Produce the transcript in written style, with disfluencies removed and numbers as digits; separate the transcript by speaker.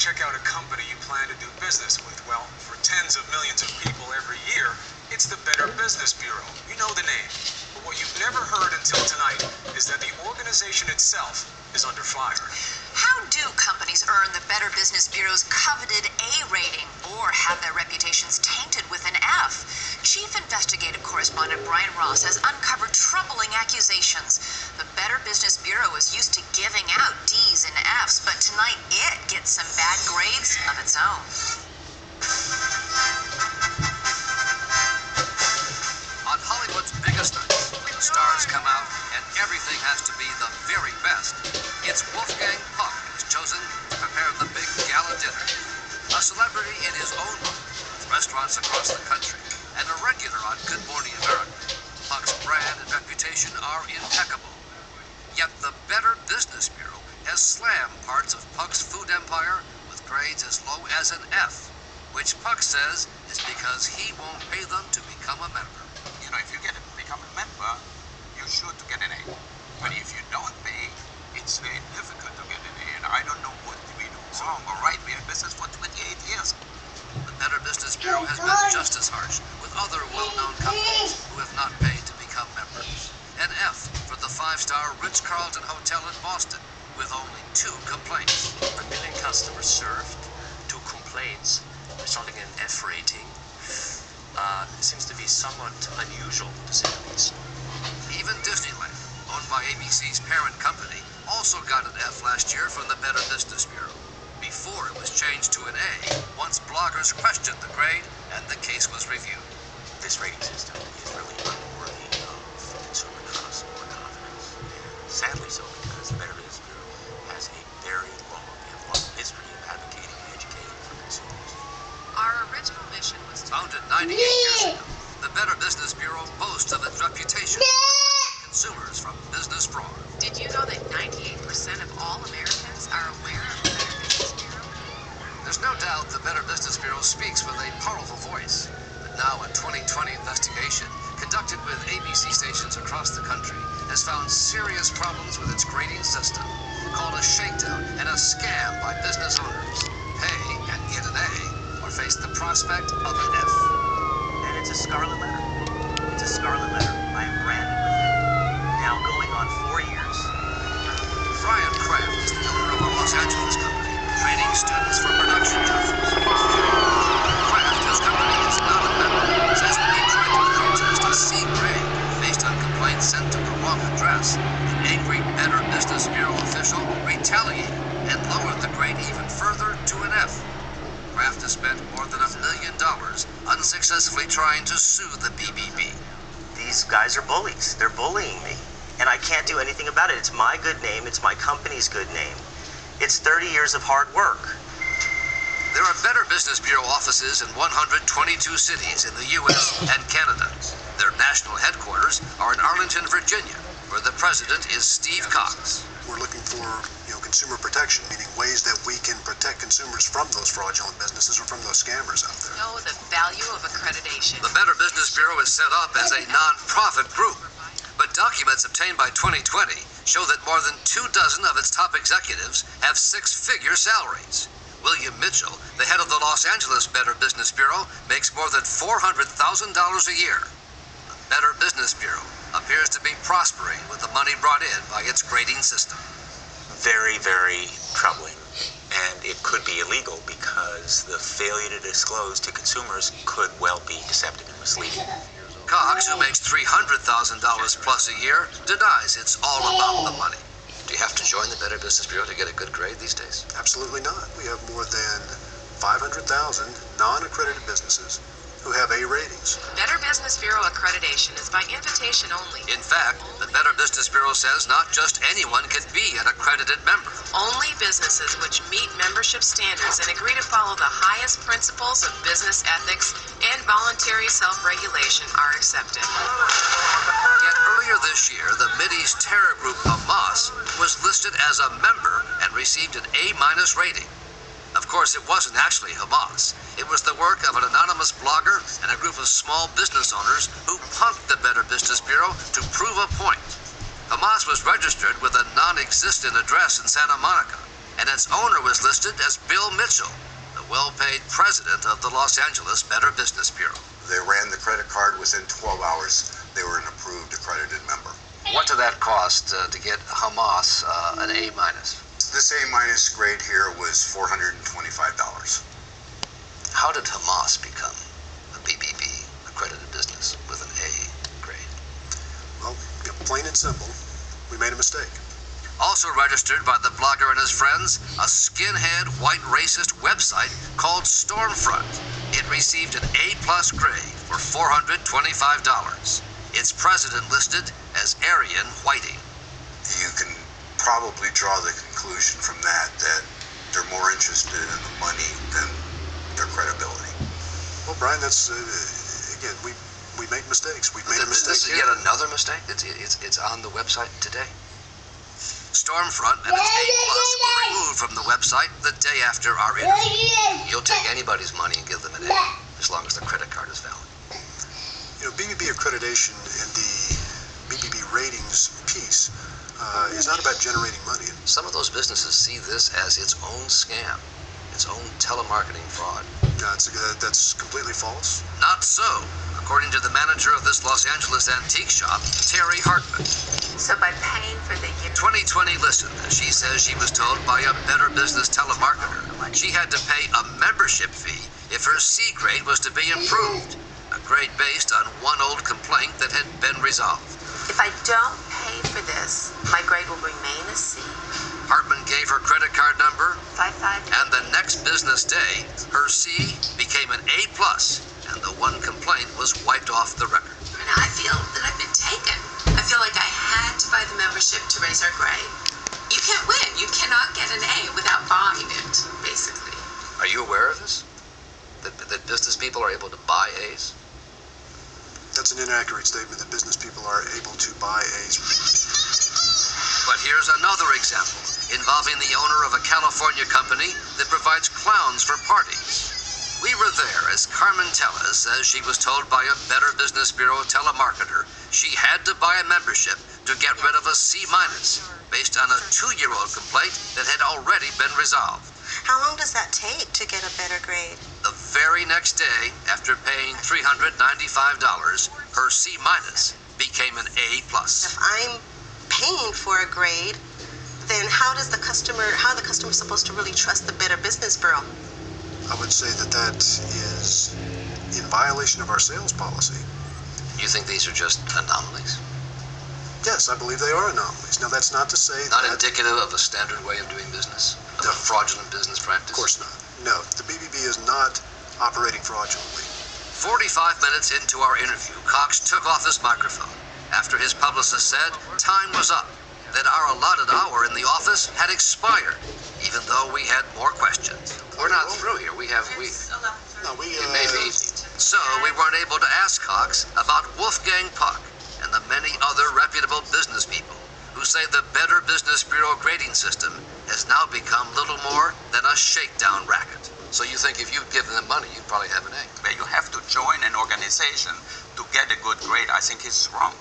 Speaker 1: check out a company you plan to do business with? Well, for tens of millions of people every year, it's the Better Business Bureau. You know the name. But what you've never heard until tonight is that the organization itself is under fire.
Speaker 2: How do companies earn the Better Business Bureau's coveted A rating or have their reputations tainted with an F? Chief investigative correspondent Brian Ross has uncovered troubling accusations. The Better Business Bureau is used to giving out D's and F's, but tonight it gets some bad grades of its own.
Speaker 3: On Hollywood's biggest nights, the stars come out and everything has to be the very best. It's Wolfgang Puck who's chosen to prepare the big gala dinner. A celebrity in his own right, with restaurants across the country, and a regular on Good Morning America. Puck's brand and reputation are impeccable. Yet the Better Business Bureau has slammed parts of Puck's food empire with grades as low as an F, which Puck says is because he won't pay them to become a member.
Speaker 4: You know, if you become a member, you're sure to get an A. But if you don't pay, it's very difficult to get an A. And I don't know what we do wrong or right. We have business for 28 years.
Speaker 3: The Better Business Bureau has been just as harsh with other well-known companies who have not paid to become members. An F for the 5-star Ritz Carlton Hotel in Boston, with only 2 complaints.
Speaker 5: 1 million customers served, 2 complaints, resulting in an F rating. It seems to be somewhat unusual, to say the least.
Speaker 3: Even Disneyland, owned by ABC's parent company, also got an F last year from the Better Business Bureau, before it was changed to an A once bloggers questioned the grade and the case was reviewed.
Speaker 5: This rating system is really unworthy of consumer trust or confidence. And sadly so, because the Better Business Bureau has a very long history of advocating and educating for consumers.
Speaker 2: Our original mission was to...
Speaker 3: Founded 98 years ago, the Better Business Bureau boasts of its reputation for protecting consumers from business fraud.
Speaker 2: Did you know that 98% of all Americans are aware of the Better Business Bureau?
Speaker 3: There's no doubt the Better Business Bureau speaks with a powerful voice. But now a 2020 investigation conducted with ABC stations across the country has found serious problems with its grading system, called a shakedown and a scam by business owners. Pay and get an A, or face the prospect of an F.
Speaker 6: And it's a scarlet letter. It's a scarlet letter. I am branded with it. Now going on 4 years.
Speaker 3: Brian Kraft is the owner of a Los Angeles company, training students for production jobs. Kraft, whose company is not a member, says when he tried to protest a C grade based on complaints sent to the wrong address, an angry Better Business Bureau official retaliated and lowered the grade even further to an F. Kraft has spent more than $1 million unsuccessfully trying to sue the BBB.
Speaker 6: These guys are bullies. They're bullying me. And I can't do anything about it. It's my good name. It's my company's good name. It's 30 years of hard work.
Speaker 3: There are Better Business Bureau offices in 122 cities in the U.S. and Canada. Their national headquarters are in Arlington, Virginia, where the president is Steve Cox.
Speaker 7: We're looking for, consumer protection, meaning ways that we can protect consumers from those fraudulent businesses or from those scammers out there.
Speaker 2: Know the value of accreditation.
Speaker 3: The Better Business Bureau is set up as a non-profit group, but documents obtained by 2020 show that more than 24 of its top executives have 6-figure salaries. William Mitchell, the head of the Los Angeles Better Business Bureau, makes more than $400,000 a year. The Better Business Bureau appears to be prospering with the money brought in by its grading system.
Speaker 8: Very, very troubling. And it could be illegal because the failure to disclose to consumers could well be deceptive and misleading.
Speaker 3: Cox, who makes $300,000 plus a year, denies it's all about the money. Do you have to join the Better Business Bureau to get a good grade these days?
Speaker 7: Absolutely not. We have more than 500,000 non-accredited businesses who have A ratings.
Speaker 2: Better Business Bureau accreditation is by invitation only.
Speaker 3: In fact, the Better Business Bureau says not just anyone can be an accredited member.
Speaker 2: Only businesses which meet membership standards and agree to follow the highest principles of business ethics and voluntary self-regulation are accepted.
Speaker 3: Yet earlier this year, the Mideast terror group Hamas was listed as a member and received an A- rating. Of course, it wasn't actually Hamas. It was the work of an anonymous blogger and a group of small business owners who punked the Better Business Bureau to prove a point. Hamas was registered with a non-existent address in Santa Monica and its owner was listed as Bill Mitchell, the well-paid president of the Los Angeles Better Business Bureau.
Speaker 9: They ran the credit card within 12 hours. They were an approved accredited member.
Speaker 3: What did that cost to get Hamas an A-?
Speaker 9: This A- grade here was $425.
Speaker 3: How did Hamas become a BBB accredited business with an A grade?
Speaker 7: Well, plain and simple, we made a mistake.
Speaker 3: Also registered by the blogger and his friends, a skinhead, white racist website called Stormfront. It received an A+ grade for $425. Its president listed as Aryan Whiting.
Speaker 9: You can probably draw the conclusion from that they're more interested in the money than their credibility.
Speaker 7: Well, Brian, that's, again, we make mistakes. We've made a mistake.
Speaker 3: This is yet another mistake? It's on the website today? Stormfront and its A+ were removed from the website the day after our interview. You'll take anybody's money and give them an A, as long as the credit card is valid.
Speaker 7: BBB accreditation and the BBB ratings piece is not about generating money.
Speaker 3: Some of those businesses see this as its own scam, its own telemarketing fraud.
Speaker 7: That's completely false.
Speaker 3: Not so, according to the manager of this Los Angeles antique shop, Terry Hartman.
Speaker 10: So by paying for the year
Speaker 3: 2020 listen, she says she was told by a Better Business telemarketer she had to pay a membership fee if her C grade was to be improved, a grade based on one old complaint that had been resolved.
Speaker 10: If I don't pay for this, my grade will remain a C.
Speaker 3: Hartman gave her credit card number,
Speaker 10: 55.
Speaker 3: and the next business day, her C became an A+, and the one complaint was wiped off the record.
Speaker 10: I feel that I've been taken. I feel like I had to buy the membership to raise our grade. You can't win. You cannot get an A without buying it, basically.
Speaker 3: Are you aware of this? That business people are able to buy A's?
Speaker 7: That's an inaccurate statement that business people are able to buy A's.
Speaker 3: But here's another example involving the owner of a California company that provides clowns for parties. We were there as Carmen Tellez says she was told by a Better Business Bureau telemarketer she had to buy a membership to get rid of a C- based on a 2-year-old complaint that had already been resolved.
Speaker 11: How long does that take to get a better grade?
Speaker 3: The very next day, after paying $395, her C- became an A+.
Speaker 11: If I'm paying for a grade, then how the customer supposed to really trust the Better Business Bureau?
Speaker 7: I would say that is in violation of our sales policy.
Speaker 3: You think these are just anomalies?
Speaker 7: Yes, I believe they are anomalies. Now, that's not to say
Speaker 3: Not indicative of a standard way of doing business? Of a fraudulent business practice?
Speaker 7: Of course not. No, the BBB is not operating fraudulently.
Speaker 3: 45 minutes into our interview, Cox took off his microphone after his publicist said time was up, that our allotted hour in the office had expired, even though we had more questions. We're not through here. It may be. So we weren't able to ask Cox about Wolfgang Puck and the many other reputable business people who say the Better Business Bureau grading system has now become little more than a shakedown racket. So you think if you'd given them money, you'd probably have an A?
Speaker 4: But you have to join an organization to get a good grade. I think it's wrong.